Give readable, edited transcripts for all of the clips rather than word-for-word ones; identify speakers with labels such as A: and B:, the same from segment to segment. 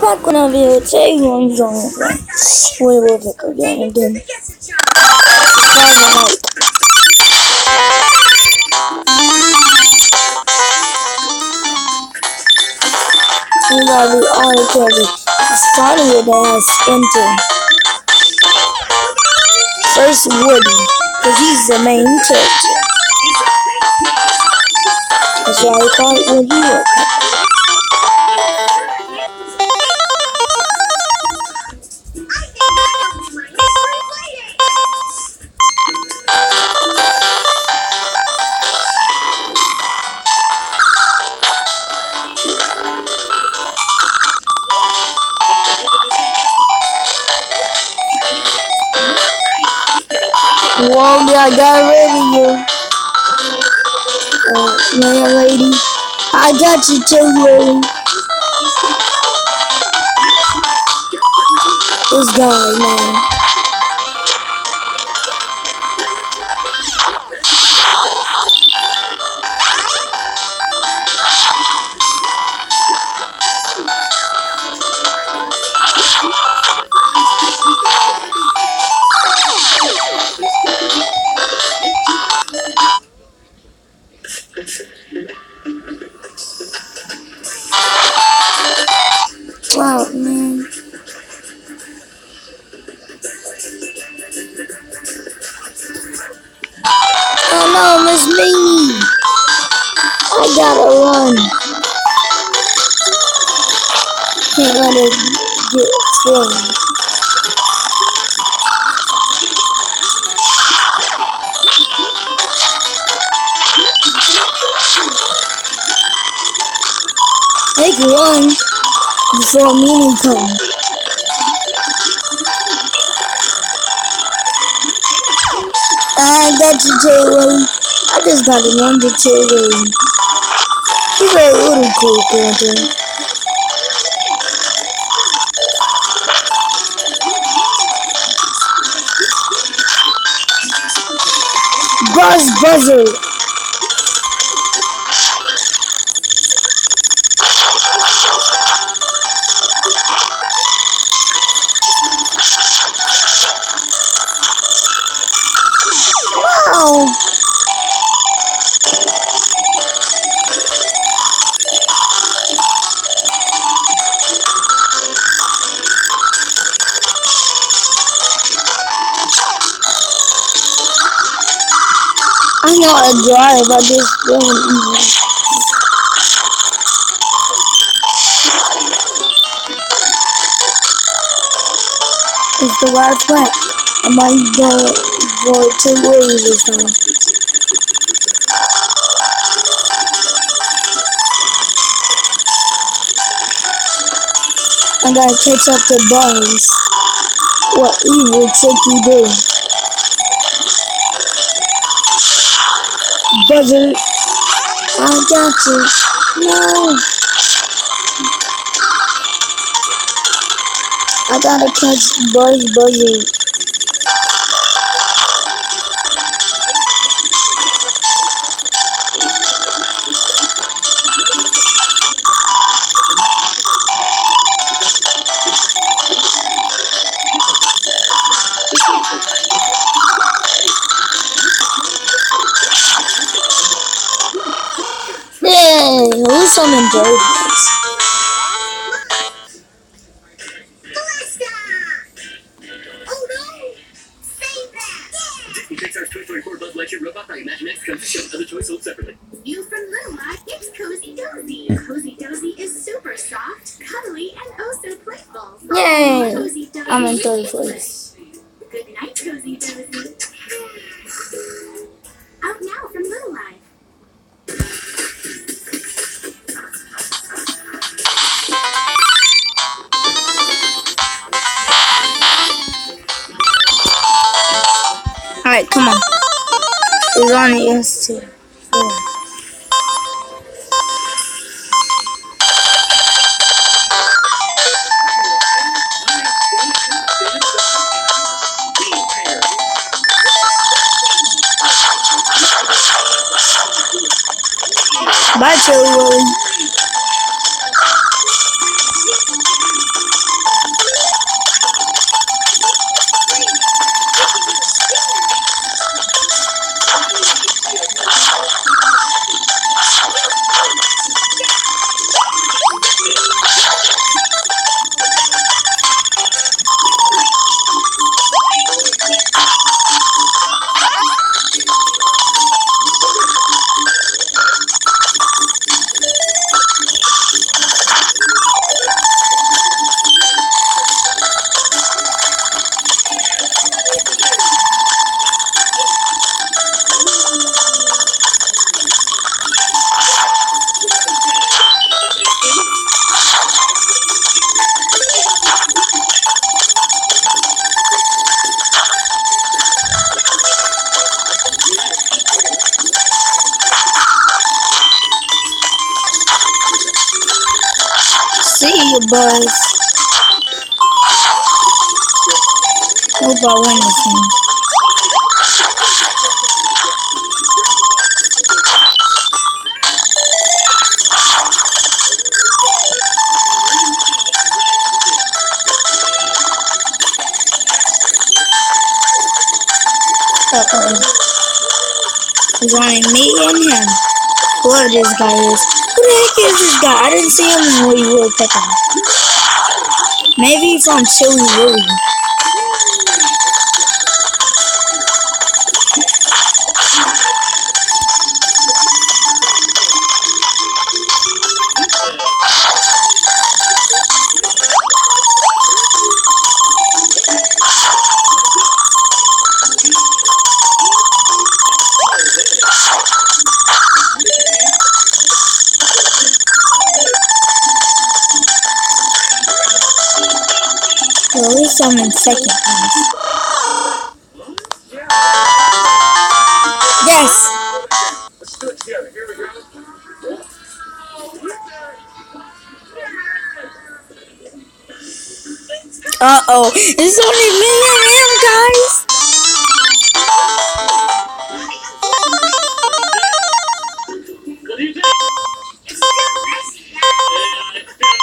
A: back whenever you take one song. We will pick again and then. We gotta be all the characters. Starting with that Splinter. First Woody, because he's the main character. That's why we call it Woody Woodpecker. Whoa, I got rid of you. Man, lady. I got you too, lady. This guy, man. Wow, man. Oh no, Miss Minnie. I gotta run. Can't let it get thrown. Take one before Minnie comes. I got you, J-Ray. I just got to run to J-Ray. He's a little cool character. Buzz Buzzer. Wow. I know how to drive, I just don't know. It's the right track. I might go 2 ways this time. I gotta catch up to Buzz. What evil trick you do? Buzzer, I got you. No. I gotta catch Buzz Buzzer. Yay! At least I'm in third place.
B: Disney Pixar's Toy Story 4 Buzz Lightyear Robot by Imagine X comes to show other toys sold separately.
C: New from Little Life, it's Cozy Dozy. Cozy Dozy is super soft, cuddly, and oh so playful.
A: Yay!
C: Cozy Dozy
A: I'm in third place.
C: Good night, Cozy Dozy. Out now from Little Life.
A: Alright, come on. It's on ES2. Yeah. Bye, Chili Willy. Buzz. Hope I win this one. Uh-oh. There's only me and him. Whoever this guy is. Who the heck is this guy? I didn't see him in Woody Woodpecker. Maybe he's from Chili Willy. Well, at least I'm in second place. Yes!
B: Let's do it together. Here we go.
A: Uh-oh. It's only me and him, guys!
B: What do you think?
C: It's still nice, yeah.
B: Yeah, it's good,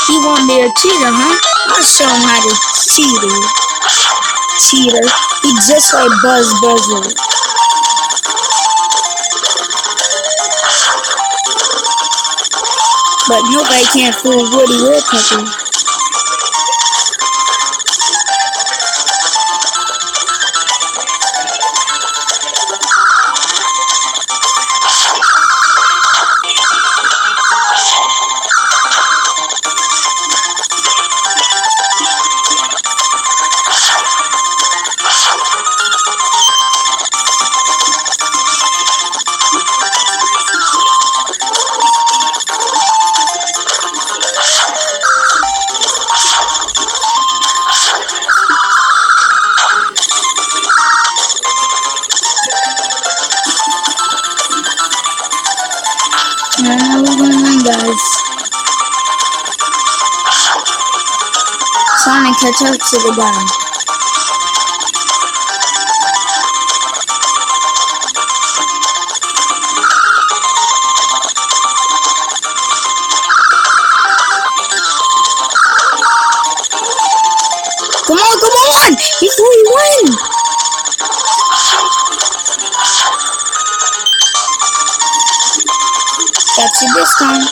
A: He want me a cheater, huh? I'll show him how to cheat. Cheater. He just like Buzz Buzzer. But nobody can fool Woody Woodpecker. Now we're gonna win, guys. Trying to catch up to the guy. Come on! Before you win! Got you this time.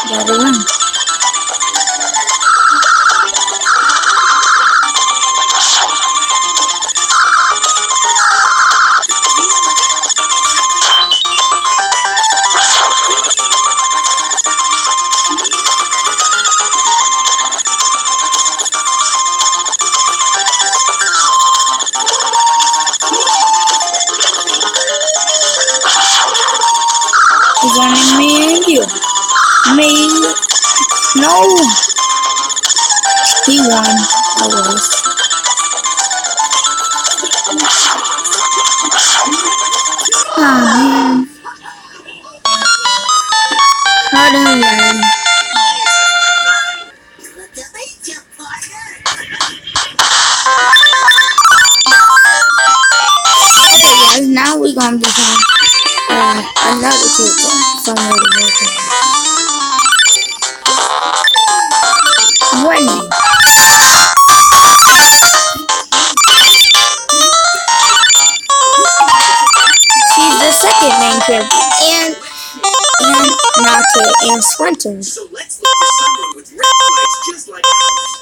A: Gotta run. It's only me and you. Me. No. He won. I lost. Oh man. How did I learn?
C: Congratulations, partner.
A: Okay guys, now we're gonna be on another people from Woody Woodpecker. Winning. She's the second main character, and Nate and Splinter.
B: So let's look for someone with red flags just like ours.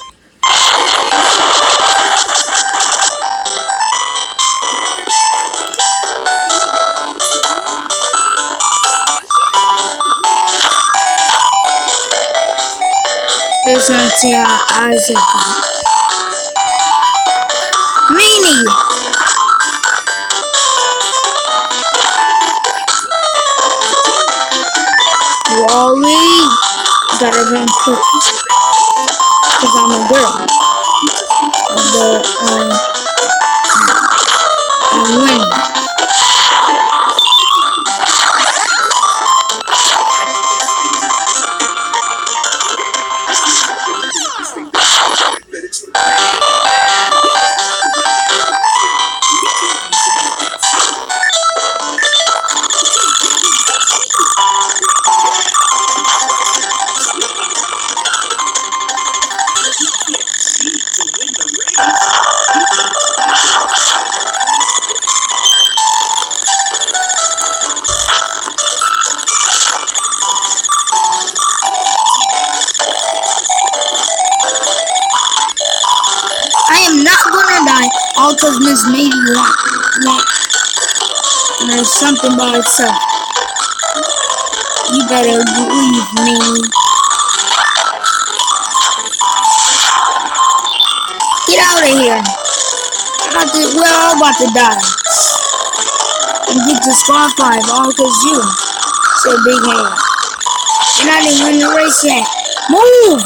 A: Here's one to our Isaac. Meanie! Wally! Gotta run quick. Cause I'm a girl. winning. I am not gonna die, all cause Miss Maybe want there's something by itself. You better leave me. Get out of here. We're all about to die. And get to squad 5, all cause you said big head. And I didn't win the race yet. Move!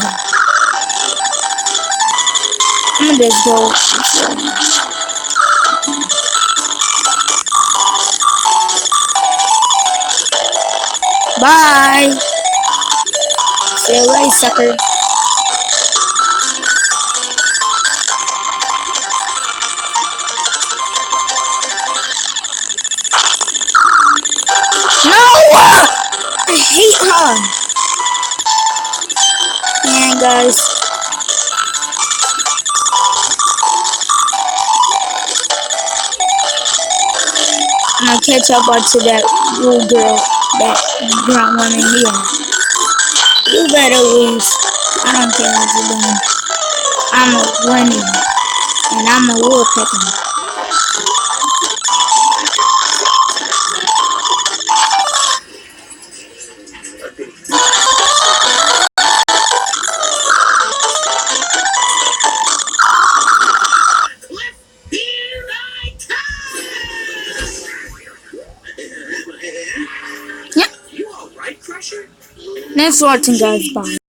A: I'm gonna just go. Bye! Stay away, sucker. No! I hate her! Man, guys. I'm gonna catch up onto that little girl that grunt one in here. You better lose. I don't care what you're doing. I'm a winner. And I'm a woodpecker.
B: Here I come!
A: Yep.
B: You alright, Crusher?
A: Thanks for watching, guys. Bye.